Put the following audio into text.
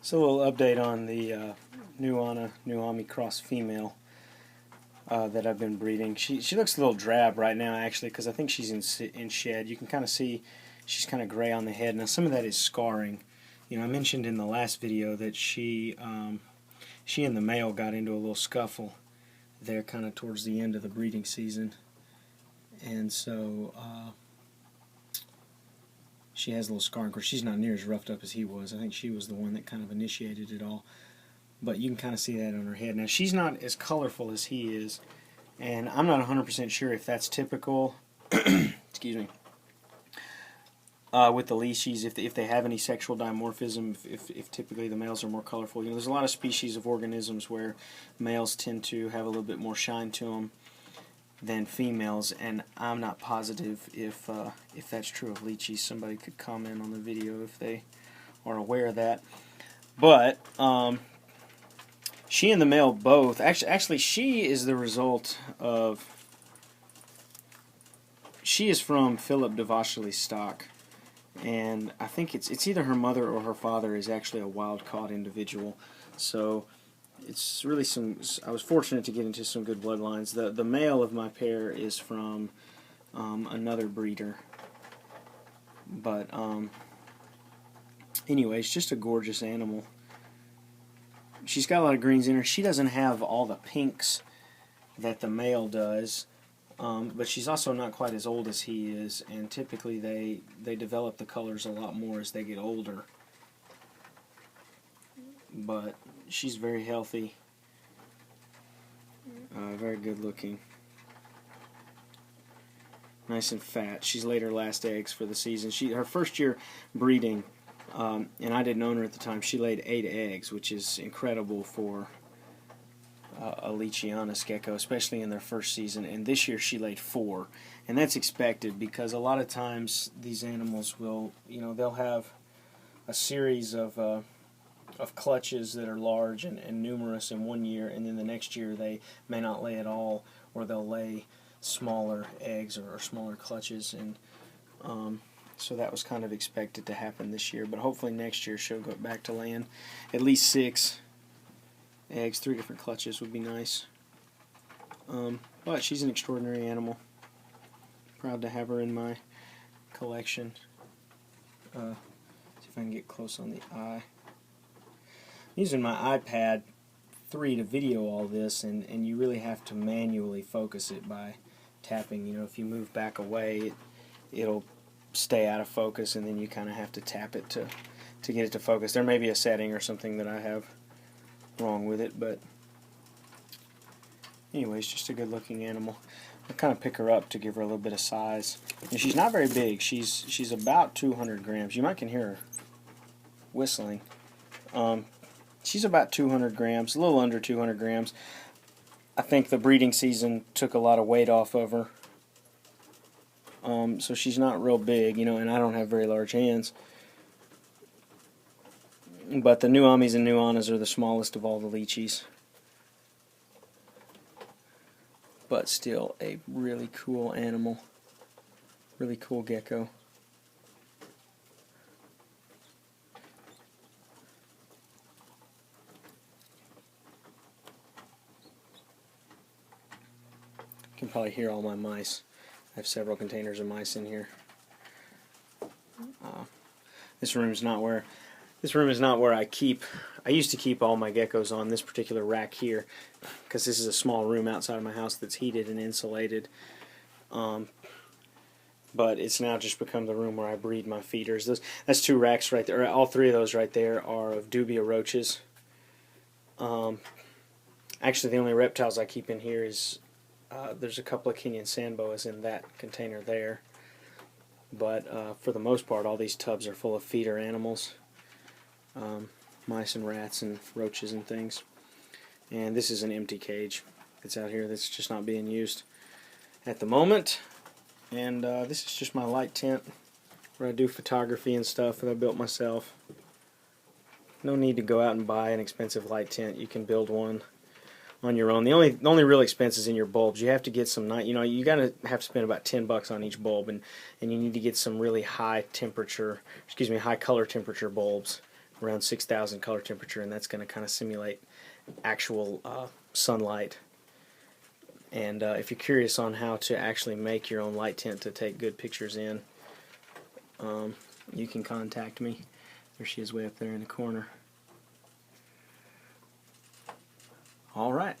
So a little update on the Nuu Ana, Nuu Ana cross female that I've been breeding. She looks a little drab right now actually because I think she's in shed. You can kind of see she's kind of gray on the head. Now some of that is scarring. You know, I mentioned in the last video that she and the male got into a little scuffle there kind of towards the end of the breeding season, and so she has a little scarring. Of course, she's not near as roughed up as he was. I think she was the one that kind of initiated it all. But you can kind of see that on her head. Now, she's not as colorful as he is, and I'm not 100% sure if that's typical, excuse me, with the Leachies, if they have any sexual dimorphism, if typically the males are more colorful. You know, there's a lot of species of organisms where males tend to have a little bit more shine to them than females, and I'm not positive if that's true of Leachies. Somebody could comment on the video if they are aware of that. But she and the male both, actually she is the result of, she is from Philip de Vachelis stock, and I think it's either her mother or her father is actually a wild-caught individual. So it's really I was fortunate to get into some good bloodlines. The male of my pair is from another breeder. But anyway, it's just a gorgeous animal. She's got a lot of greens in her. She doesn't have all the pinks that the male does, but she's also not quite as old as he is, and typically they develop the colors a lot more as they get older. But she's very healthy, very good looking, nice and fat. She's laid her last eggs for the season. Her first year breeding, and I didn't own her at the time, she laid 8 eggs, which is incredible for a Leachianus gecko, especially in their first season. And this year she laid 4, and that's expected because a lot of times these animals will, you know, they'll have a series of clutches that are large and numerous in one year, and then the next year they may not lay at all, or they'll lay smaller eggs or smaller clutches, and so that was kind of expected to happen this year. But hopefully next year she'll go back to laying at least 6 eggs. 3 different clutches would be nice. But she's an extraordinary animal. Proud to have her in my collection. See if I can get close on the eye. I'm using my iPad 3 to video all this, and you really have to manually focus it by tapping. You know, if you move back away, it'll stay out of focus, and then you kind of have to tap it to get it to focus. There may be a setting or something that I have wrong with it, but anyways, just a good looking animal. I'll kind of pick her up to give her a little bit of size. And she's not very big. She's about 200 grams. You might can hear her whistling. She's about 200 grams, a little under 200 grams. I think the breeding season took a lot of weight off of her. So she's not real big, you know, and I don't have very large hands. But the Nuu Amis and Nuu Anas are the smallest of all the Leachies. But still a really cool animal. Really cool gecko. You can probably hear all my mice. I have several containers of mice in here. This room is not where I keep. I used to keep all my geckos on this particular rack here, because this is a small room outside of my house that's heated and insulated. But it's now just become the room where I breed my feeders. That's 2 racks right there. All 3 of those right there are of dubia roaches. Actually, the only reptiles I keep in here is there's a couple of Kenyan sand boas in that container there. But for the most part, all these tubs are full of feeder animals. Mice and rats and roaches and things. And this is an empty cage that's out here that's just not being used at the moment. And this is just my light tent where I do photography and stuff that I built myself. No need to go out and buy an expensive light tent. You can build one on your own. The only real expense is in your bulbs. You have to get some you know, you gotta have to spend about $10 on each bulb, and you need to get some really high color temperature bulbs around 6,000 color temperature, and that's going to kind of simulate actual sunlight. And if you're curious on how to actually make your own light tint to take good pictures in, you can contact me. There she is way up there in the corner. All right.